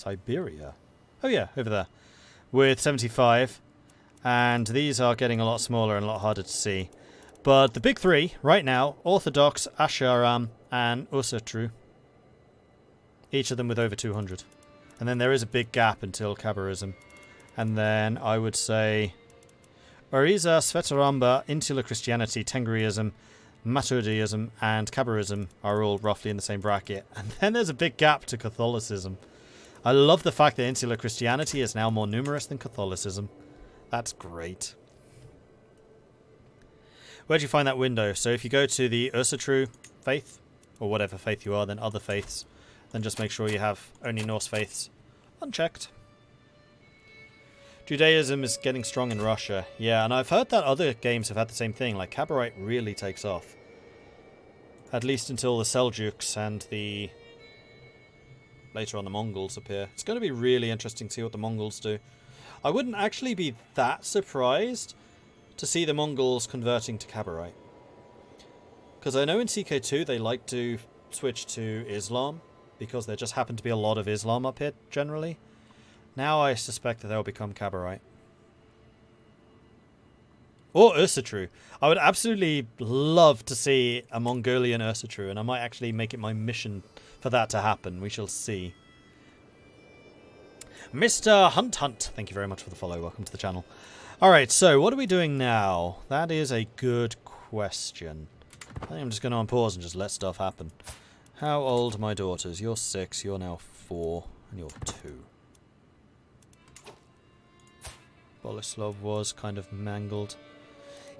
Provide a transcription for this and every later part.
Siberia. Oh yeah, over there. With 75. And these are getting a lot smaller and a lot harder to see. But the big three, right now, Orthodox, Asharam, and Usatru. Each of them with over 200. And then there is a big gap until Khabarism. And then I would say Oriza, Svetaramba, Insular Christianity, Tengriism, Maturidism, and Khabarism are all roughly in the same bracket. And then there's a big gap to Catholicism. I love the fact that Insular Christianity is now more numerous than Catholicism. That's great. Where'd you find that window? So if you go to the Usatru faith, or whatever faith you are, then other faiths, then just make sure you have only Norse faiths unchecked. Judaism is getting strong in Russia. Yeah, and I've heard that other games have had the same thing. Like, Khabarite really takes off. At least until the Seljuks and the... later on the Mongols appear. It's going to be really interesting to see what the Mongols do. I wouldn't actually be that surprised to see the Mongols converting to Khabarite. Because I know in CK2 they like to switch to Islam, because there just happen to be a lot of Islam up here, generally. Now I suspect that they'll become Khabarite. Or Usatru. I would absolutely love to see a Mongolian Usatru, and I might actually make it my mission for that to happen. We shall see. Mr. Hunt, thank you very much for the follow. Welcome to the channel. Alright, so what are we doing now? That is a good question. I think I'm just going to unpause and just let stuff happen. How old are my daughters? You're 6, you're now 4, and you're 2. Boleslav was kind of mangled.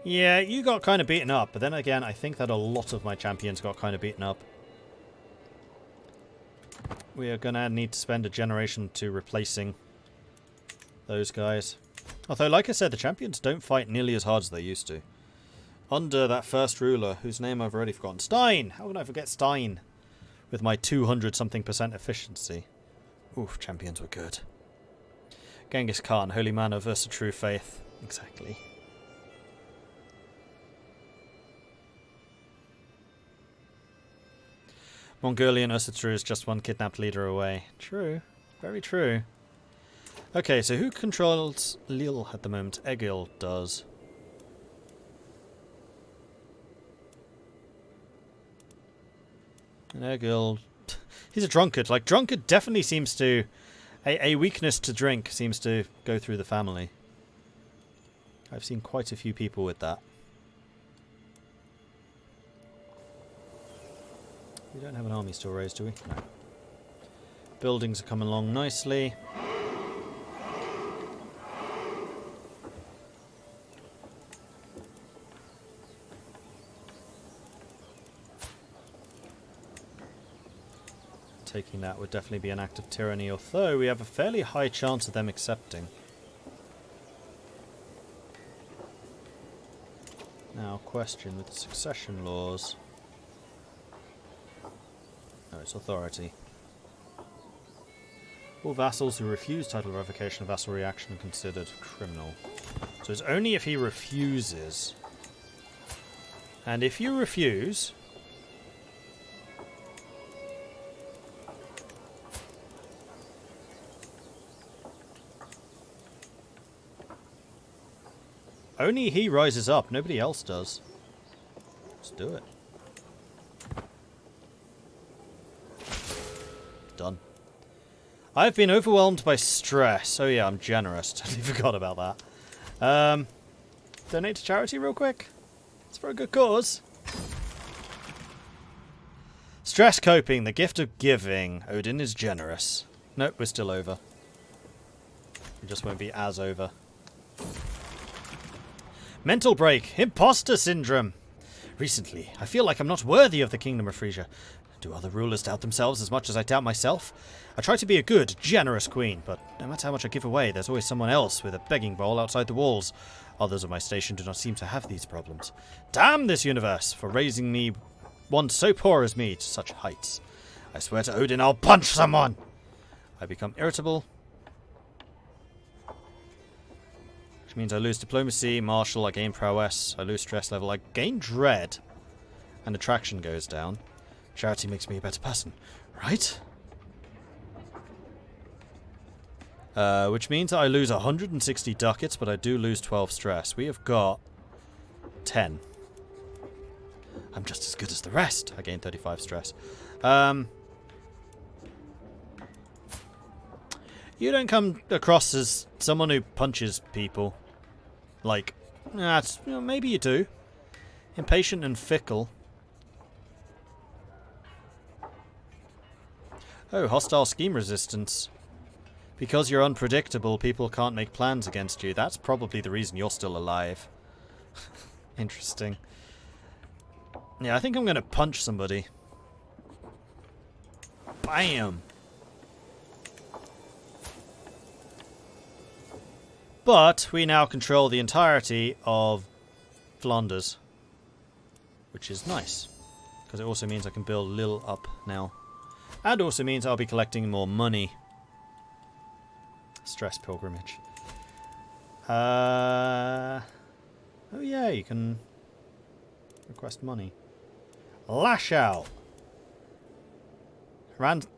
Yeah, you got kind of beaten up, but then again, I think that a lot of my champions got kind of beaten up. We are going to need to spend a generation to replacing those guys. Although, like I said, the champions don't fight nearly as hard as they used to. Under that first ruler, whose name I've already forgotten. Stein! How can I forget Stein? With my 200-something% efficiency. Oof, champions were good. Genghis Khan, holy man of Usatru faith. Exactly. Mongolian Usatru is just one kidnapped leader away. True. Very true. Okay, so who controls Lille at the moment? Egil does. And Egil... he's a drunkard. Like, drunkard definitely seems to... A weakness to drink seems to go through the family. I've seen quite a few people with that. We don't have an army still raised, do we? No. Buildings are coming along nicely. Taking that would definitely be an act of tyranny, although we have a fairly high chance of them accepting. Now, question with the succession laws. No, it's authority. All vassals who refuse title revocation or vassal reaction are considered criminal. So it's only if he refuses. And if you refuse... only he rises up, nobody else does. Let's do it. Done. I've been overwhelmed by stress. Oh yeah, I'm generous. Totally forgot about that. Donate to charity real quick. It's for a good cause. Stress coping, the gift of giving. Odin is generous. Nope, we're still over. We just won't be as over. Mental break. Imposter syndrome. Recently, I feel like I'm not worthy of the Kingdom of Frisia. Do other rulers doubt themselves as much as I doubt myself? I try to be a good, generous queen, but no matter how much I give away, there's always someone else with a begging bowl outside the walls. Others of my station do not seem to have these problems. Damn this universe for raising me, one so poor as me, to such heights. I swear to Odin I'll punch someone! I become irritable, which means I lose diplomacy, martial, I gain prowess, I lose stress level, I gain dread, and attraction goes down. Charity makes me a better person, right? Which means that I lose 160 ducats, but I do lose 12 stress. We have got 10. I'm just as good as the rest. I gain 35 stress. You don't come across as someone who punches people. Like, maybe you do. Impatient and fickle. Oh, hostile scheme resistance. Because you're unpredictable, people can't make plans against you. That's probably the reason you're still alive. Interesting. Yeah, I think I'm going to punch somebody. Bam! But we now control the entirety of Flanders. Which is nice. Because it also means I can build Lille up now. And also means I'll be collecting more money. Stress pilgrimage. Oh yeah, you can request money. Lash out!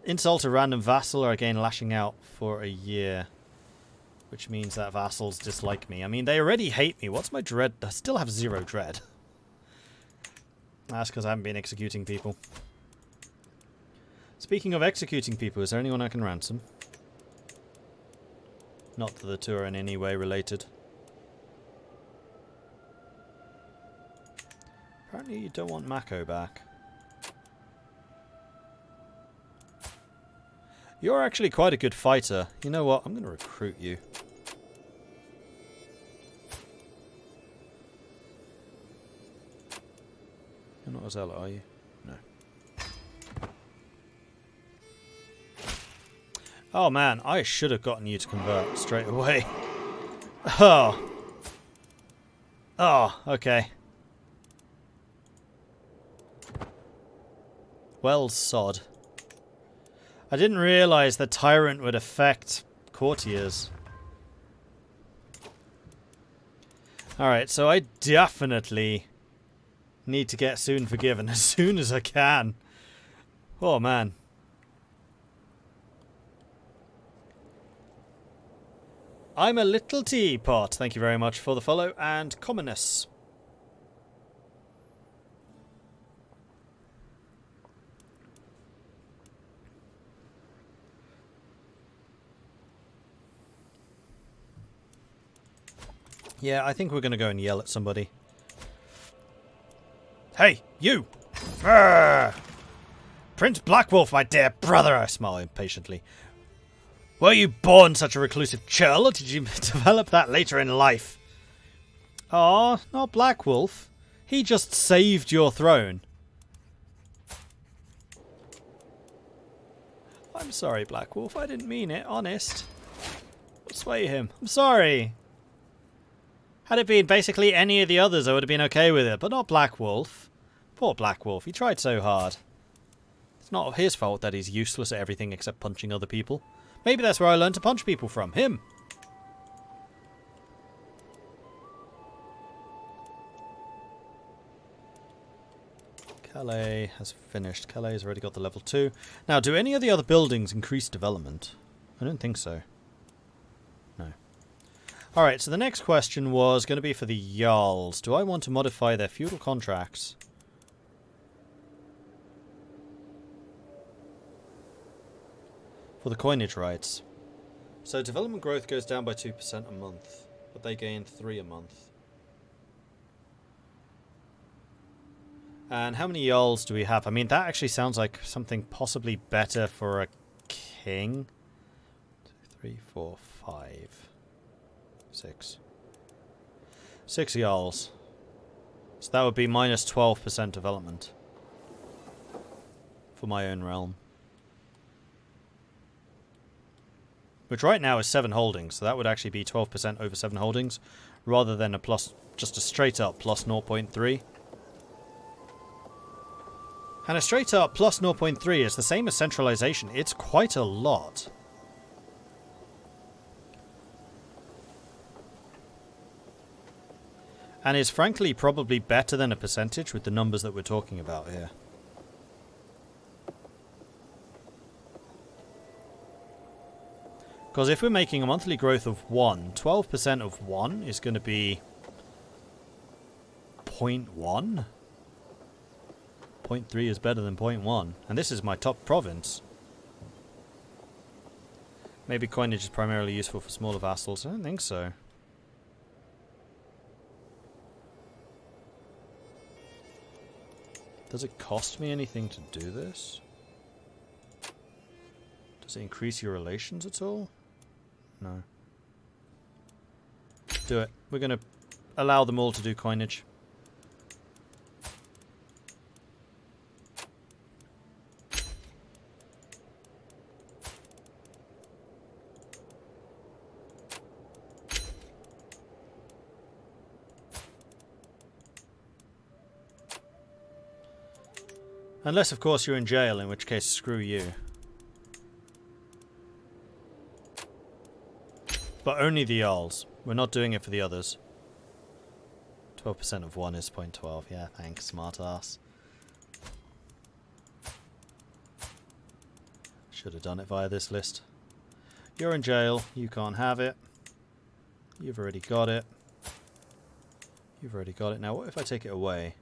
Insult a random vassal, or again lashing out for a year. Which means that vassals dislike me. I mean, they already hate me. What's my dread? I still have 0 dread. That's because I haven't been executing people. Speaking of executing people, is there anyone I can ransom? Not that the two are in any way related. Apparently you don't want Mako back. You're actually quite a good fighter. You know what? I'm going to recruit you. You're not a zealot, are you? No. Oh man, I should have gotten you to convert straight away. Oh. Oh, okay. Well, sod. I didn't realise the tyrant would affect courtiers. Alright, so I definitely need to get soon forgiven as soon as I can. Oh man. I'm a little teapot. Thank you very much for the follow and commonness. Yeah, I think we're going to go and yell at somebody. Hey, you! Arrgh! Prince Blackwolf, my dear brother! I smile impatiently. Were you born such a reclusive churl, or did you develop that later in life? Aw, not Blackwolf. He just saved your throne. I'm sorry, Blackwolf. I didn't mean it, honest. I'll sway him. I'm sorry. Had it been basically any of the others, I would have been okay with it, but not Blackwolf. Poor Blackwolf. He tried so hard. It's not his fault that he's useless at everything except punching other people. Maybe that's where I learned to punch people from. Him. Calais has finished. Calais has already got the level 2. Now, do any of the other buildings increase development? I don't think so. No. Alright, so the next question was going to be for the Jarls. Do I want to modify their feudal contracts? For the coinage rights. So development growth goes down by 2% a month, but they gain 3 a month. And how many Jarls do we have? I mean, that actually sounds like something possibly better for a king. 2, 3, 4, 5, 6. 6 Jarls. So that would be minus 12% development for my own realm. Which right now is 7 holdings, so that would actually be 12% over 7 holdings, rather than a plus, just a straight up plus 0.3. And a straight up plus 0.3 is the same as centralization. It's quite a lot. And is frankly probably better than a percentage with the numbers that we're talking about here. Because if we're making a monthly growth of 1, 12% of 1 is going to be 0.1? 0.3 is better than 0.1. And this is my top province. Maybe coinage is primarily useful for smaller vassals. I don't think so. Does it cost me anything to do this? Does it increase your relations at all? No. Do it. We're going to allow them all to do coinage. Unless, of course, you're in jail, in which case, screw you. But only the allls. We're not doing it for the others. 12% of 1 is 0.12. Yeah, thanks, smart ass. Should have done it via this list. You're in jail. You can't have it. You've already got it. You've already got it. Now, what if I take it away?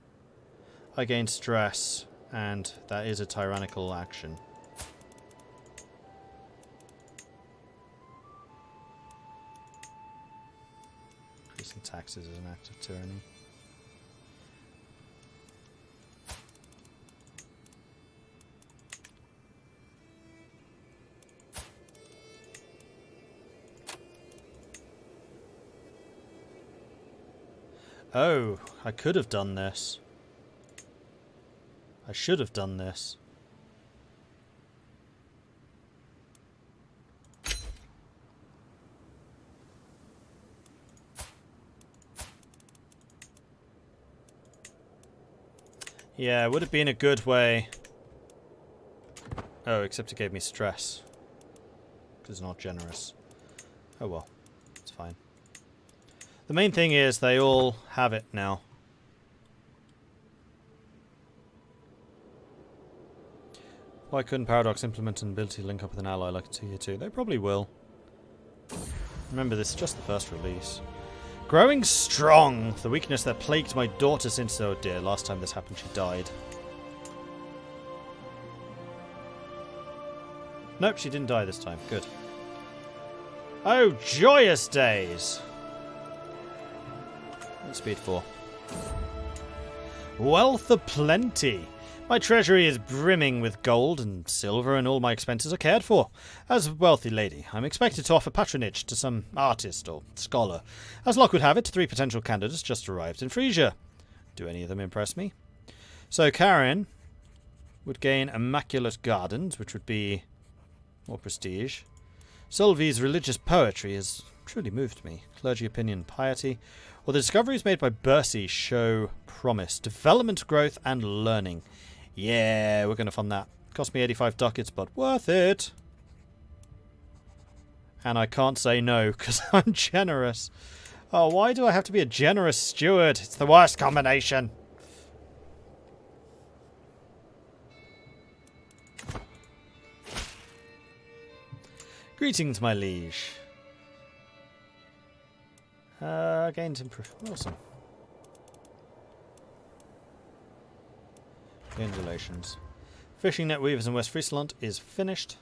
I gain stress, and that is a tyrannical action. Increasing taxes is an act of tyranny. Oh, I could have done this. I should have done this. Yeah, it would have been a good way. Oh, except it gave me stress. Because it's not generous. Oh well, it's fine. The main thing is they all have it now. Why couldn't Paradox implement an ability to link up with an ally like a tier 2? They probably will. Remember, this is just the first release. Growing strong! The weakness that plagued my daughter since... Oh dear, last time this happened she died. Nope, she didn't die this time. Good. Oh, joyous days! Speed 4. Wealth aplenty! My treasury is brimming with gold and silver, and all my expenses are cared for. As a wealthy lady, I'm expected to offer patronage to some artist or scholar. As luck would have it, 3 potential candidates just arrived in Frisia. Do any of them impress me? So Karen would gain Immaculate Gardens, which would be more prestige. Solvi's religious poetry has truly moved me. Clergy opinion, piety. Well, the discoveries made by Bercy show promise, development, growth, and learning. Yeah, we're going to fund that. Cost me 85 ducats, but worth it. And I can't say no, because I'm generous. Oh, why do I have to be a generous steward? It's the worst combination. Greetings, my liege. Gained improvement. Awesome. Gained relations. Fishing net weavers in West Friesland is finished.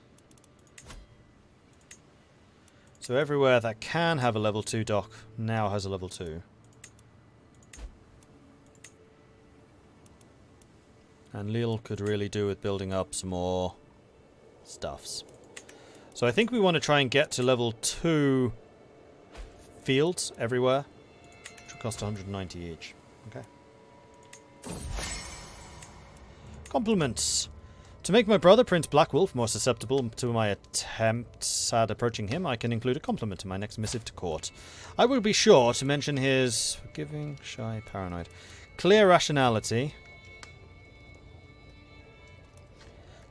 So everywhere that can have a level 2 dock now has a level 2. And Lille could really do with building up some more stuffs. So I think we want to try and get to level 2 fields everywhere, which will cost 190 each. Okay. Compliments. To make my brother, Prince Blackwolf, more susceptible to my attempts at approaching him, I can include a compliment in my next missive to court. I will be sure to mention his forgiving, shy, paranoid, clear rationality,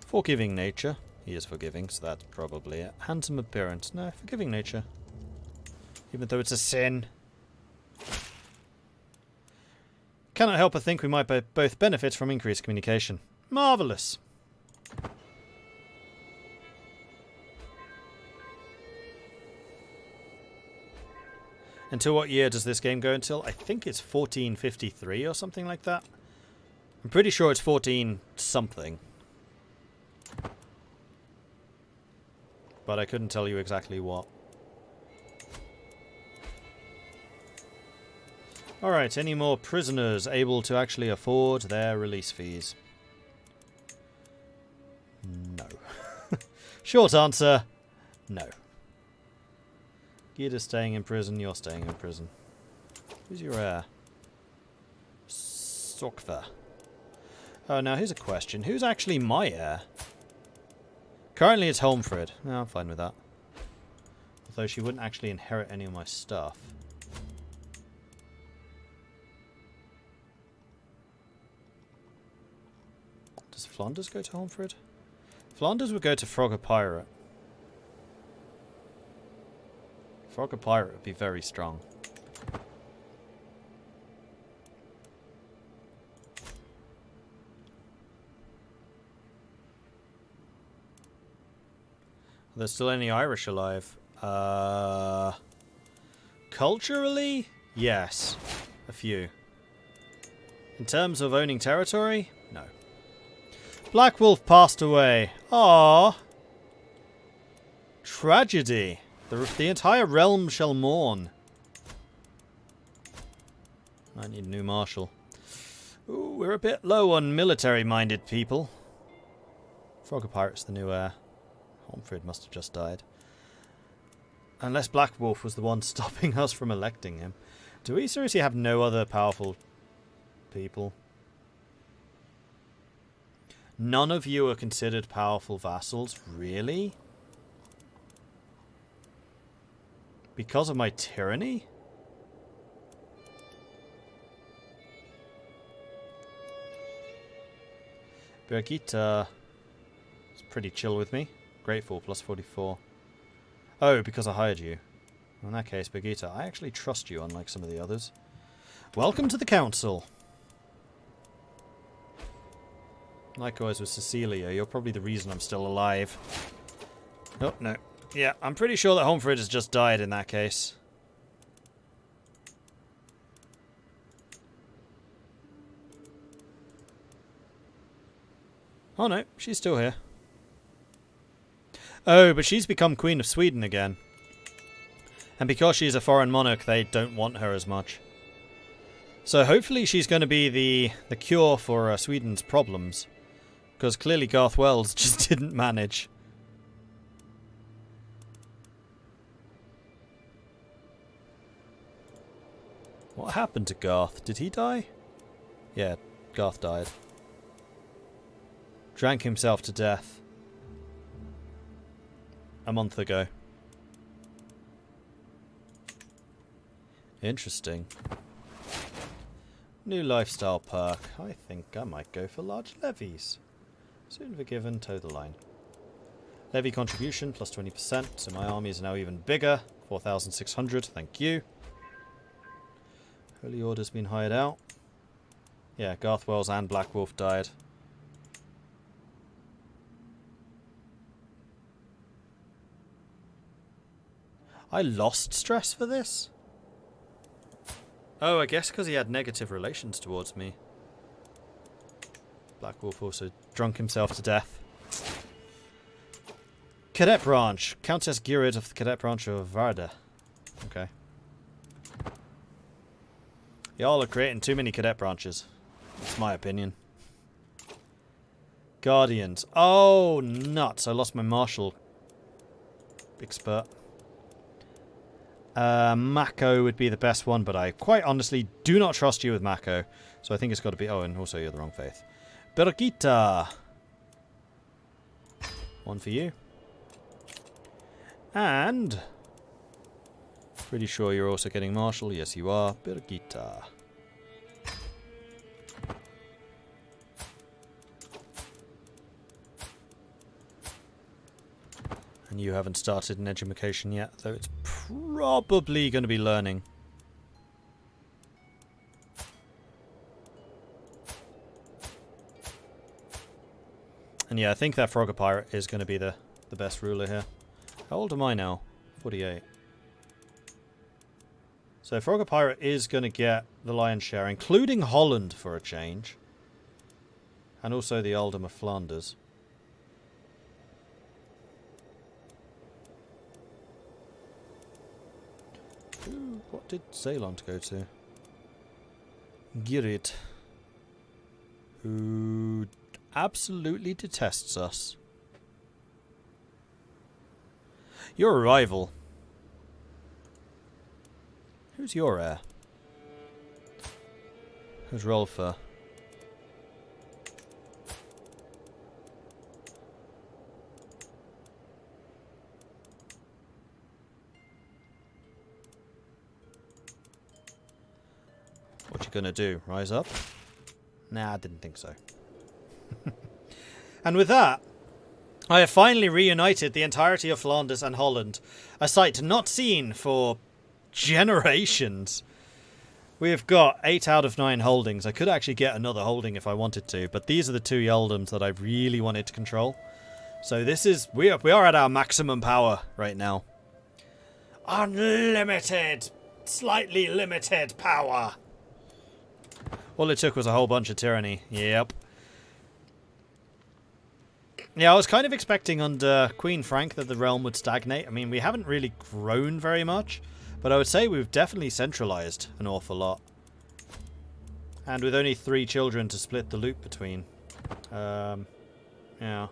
forgiving nature. He is forgiving, so that's probably it. Handsome appearance. No, forgiving nature. Even though it's a sin. Cannot help but think we might both benefit from increased communication. Marvellous. Until what year does this game go until? I think it's 1453 or something like that. I'm pretty sure it's 14 something. But I couldn't tell you exactly what. Alright, any more prisoners able to actually afford their release fees? No. Short answer, no. Gida's staying in prison, you're staying in prison. Who's your heir? Sokva. Oh, now here's a question. Who's actually my heir? Currently it's Holmfrid. No, I'm fine with that. Although she wouldn't actually inherit any of my stuff. Does Flanders go to Holmfrid? Flanders would go to Frogger Pirate. Frogger Pirate would be very strong. Are there still any Irish alive? Culturally? Yes. A few. In terms of owning territory? No. Black Wolf passed away. Aww. Tragedy. The entire realm shall mourn. I need a new marshal. Ooh, we're a bit low on military-minded people. Frogger Pirate's the new heir. Holmfrid must have just died. Unless Black Wolf was the one stopping us from electing him. Do we seriously have no other powerful people? None of you are considered powerful vassals? Really? Because of my tyranny? Birgitta is pretty chill with me. Grateful, plus 44. Oh, because I hired you. In that case, Birgitta, I actually trust you, unlike some of the others. Welcome to the council. Likewise with Cecilia, you're probably the reason I'm still alive. Oh, no. Yeah, I'm pretty sure that Holmfrid has just died in that case. Oh no, she's still here. Oh, but she's become Queen of Sweden again. And because she's a foreign monarch, they don't want her as much. So hopefully she's going to be the cure for Sweden's problems. Because clearly Garth Wells just didn't manage. What happened to Garth? Did he die? Yeah, Garth died. Drank himself to death. A month ago. Interesting. New lifestyle perk. I think I might go for large levies. Soon forgiven, toe the line. Levy contribution plus 20%, so my army is now even bigger. 4,600, thank you. Holy Order's been hired out. Yeah, Garth Wells and Black Wolf died. I lost stress for this? Oh, I guess because he had negative relations towards me. Black Wolf also drunk himself to death. Cadet branch. Countess Girid of the cadet branch of Varda. Okay. Y'all are creating too many cadet branches. That's my opinion. Guardians. Oh, nuts. I lost my martial expert. Mako would be the best one, but I quite honestly do not trust you with Mako. So I think it's got to be... Oh, and also you're the wrong faith. Birgitta. One for you. And... Pretty sure you're also getting martial. Yes, you are. Birgitta. And you haven't started an education yet, though it's probably going to be learning. And yeah, I think that Frogger Pirate is going to be the best ruler here. How old am I now? 48. So Frogger Pirate is going to get the lion's share, including Holland for a change. And also the Earldom of Flanders. Ooh, what did Zeeland go to? Girit. Who absolutely detests us. You're a rival. Who's your heir? Who's Rolfer? What you gonna do? Rise up? Nah, I didn't think so. And with that, I have finally reunited the entirety of Flanders and Holland, a sight not seen for generations. We have got 8 out of 9 holdings. I could actually get another holding if I wanted to, but these are the 2 Earldoms that I really wanted to control. So this is we are at our maximum power right now. Unlimited, slightly limited power. All it took was a whole bunch of tyranny. Yep. Yeah, I was kind of expecting under Queen Frank that the realm would stagnate. I mean, we haven't really grown very much, but I would say we've definitely centralized an awful lot. And with only 3 children to split the loot between. Yeah.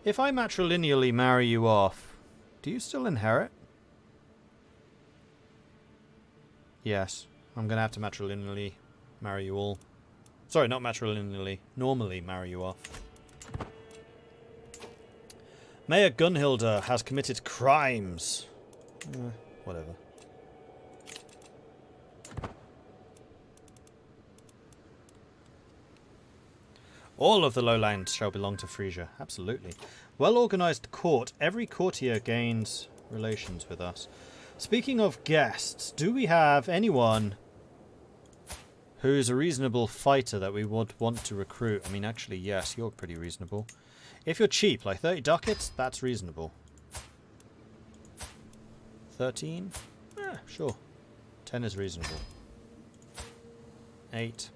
If I matrilineally marry you off, do you still inherit? Yes. I'm going to have to matrilineally marry you all. Sorry, not matrilineally. Normally marry you off. Mayor Gunhilda has committed crimes. Whatever. All of the lowlands shall belong to Frisia. Absolutely. Well-organized court. Every courtier gains relations with us. Speaking of guests, do we have anyone who's a reasonable fighter that we would want to recruit? I mean, actually, yes, you're pretty reasonable. If you're cheap, like 30 ducats, that's reasonable. 13? Sure. 10 is reasonable. 8.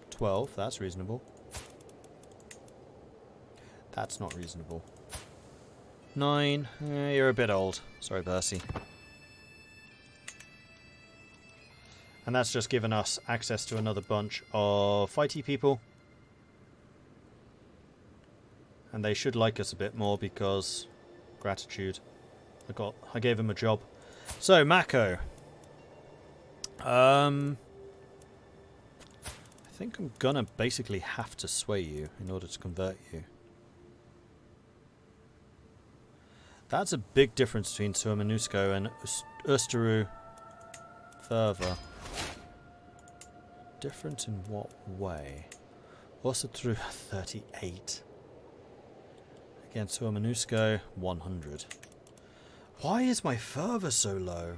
12, that's reasonable. That's not reasonable. 9. You're a bit old. Sorry, Percy. And that's just given us access to another bunch of fighty people. And they should like us a bit more because gratitude. I gave him a job. So, Mako. I think I'm gonna basically have to sway you in order to convert you. That's a big difference between Suomennusko and Österu further. Different in what way? Also through 38. Against Suomennusko, 100. Why is my fervor so low?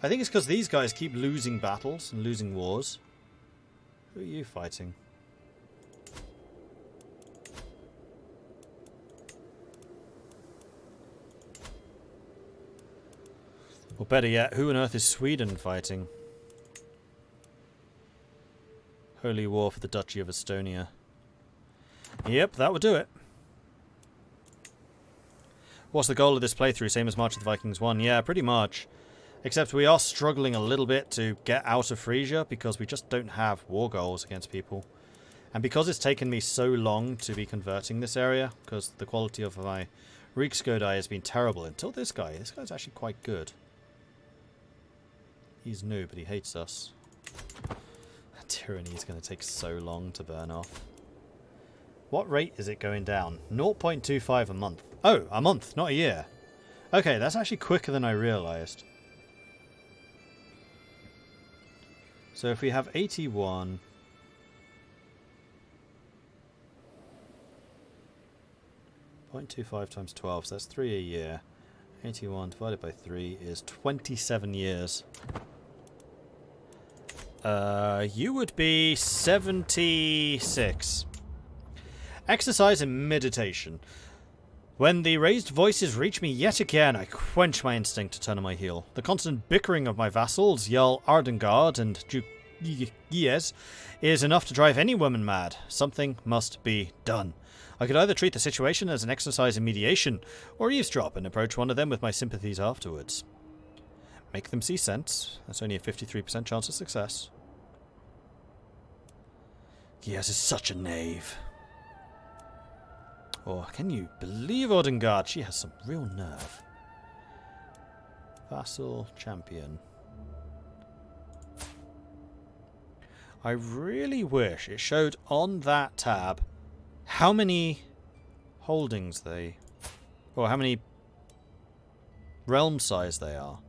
I think it's because these guys keep losing battles and losing wars. Who are you fighting? Or better yet, who on earth is Sweden fighting? Holy War for the Duchy of Estonia. Yep, that would do it. What's the goal of this playthrough? Same as March of the Vikings 1? Yeah, pretty much. Except we are struggling a little bit to get out of Frisia because we just don't have war goals against people. And because it's taken me so long to be converting this area, because the quality of my Riksgodai has been terrible until this guy. This guy's actually quite good. He's new, but he hates us. Tyranny is going to take so long to burn off. What rate is it going down? 0.25 a month. Oh, a month, not a year. Okay, that's actually quicker than I realized. So if we have 81... .25 times 12, so that's 3 a year. 81 divided by 3 is 27 years. You would be 76. Exercise and meditation. When the raised voices reach me yet again, I quench my instinct to turn on my heel. The constant bickering of my vassals, Jarl Ardengard and Duke Gies, is enough to drive any woman mad. Something must be done. I could either treat the situation as an exercise in mediation, or eavesdrop and approach one of them with my sympathies afterwards. Make them see sense. That's only a 53% chance of success. Gies is such a knave. Oh, can you believe Ardengard? She has some real nerve. Vassal champion. I really wish it showed on that tab how many holdings they... or how many realm size they are.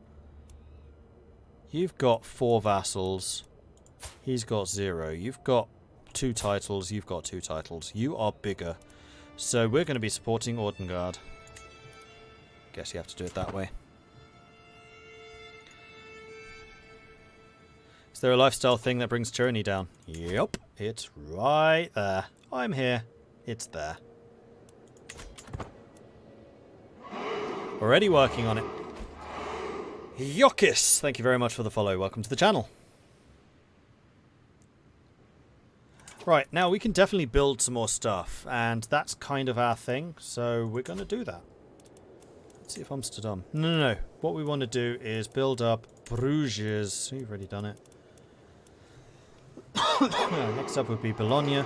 You've got 4 vassals. He's got 0. You've got 2 titles. You've got 2 titles. You are bigger. So we're going to be supporting Ardengard. Guess you have to do it that way. Is there a lifestyle thing that brings tyranny down? Yep, it's right there. I'm here. It's there. Already working on it. Yokis! Thank you very much for the follow. Welcome to the channel. Right, now we can definitely build some more stuff, and that's kind of our thing, so we're going to do that. Let's see if Amsterdam... No. What we want to do is build up Bruges. We've already done it. Next up would be Bologna.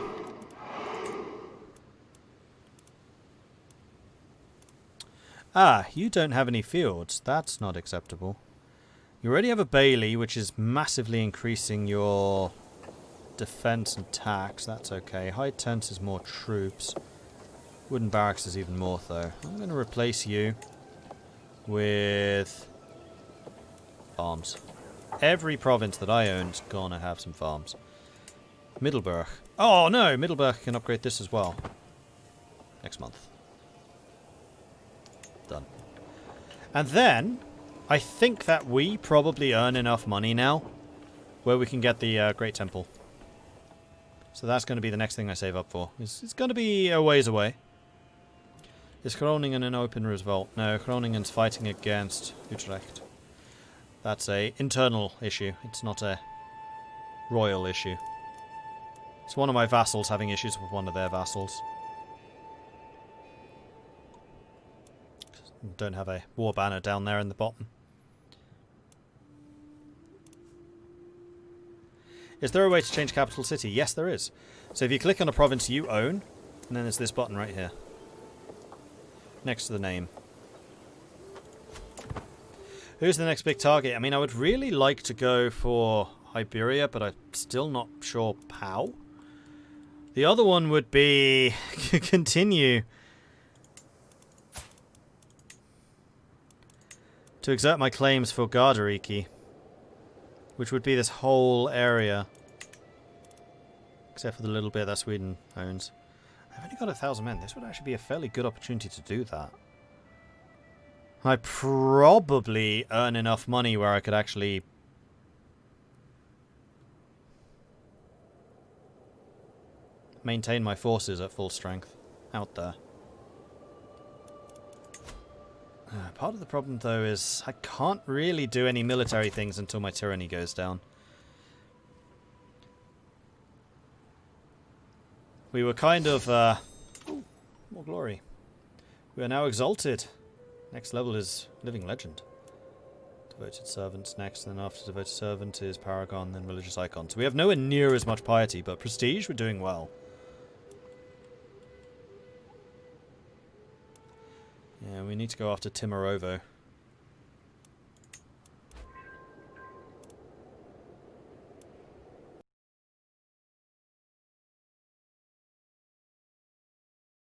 Ah, you don't have any fields. That's not acceptable. You already have a Bailey, which is massively increasing your... defense and tax, that's okay. High tents is more troops. Wooden barracks is even more though. I'm going to replace you with farms. Every province that I own is going to have some farms. Middelburg. Oh no, Middelburg can upgrade this as well. Next month. Done. And then, I think that we probably earn enough money now where we can get the Great Temple. So that's going to be the next thing I save up for. It's going to be a ways away. Is Groningen an open revolt? No, Groningen's fighting against Utrecht. That's a internal issue. It's not a royal issue. It's one of my vassals having issues with one of their vassals. Don't have a war banner down there in the bottom. Is there a way to change capital city? Yes, there is. So if you click on a province you own, and then there's this button right here. Next to the name. Who's the next big target? I mean, I would really like to go for Iberia, but I'm still not sure how. The other one would be continue to exert my claims for Gardariki, which would be this whole area, except for the little bit that Sweden owns. I've only got 1,000 men. This would actually be a fairly good opportunity to do that. I probably earn enough money where I could actually maintain my forces at full strength out there. Part of the problem, though, is I can't really do any military things until my tyranny goes down. We were kind of... ooh, more glory. We are now exalted. Next level is Living Legend. Devoted Servants next, and then after Devoted Servant is Paragon, then Religious Icon. So we have nowhere near as much piety, but Prestige, we're doing well. Yeah, we need to go after Timorovo.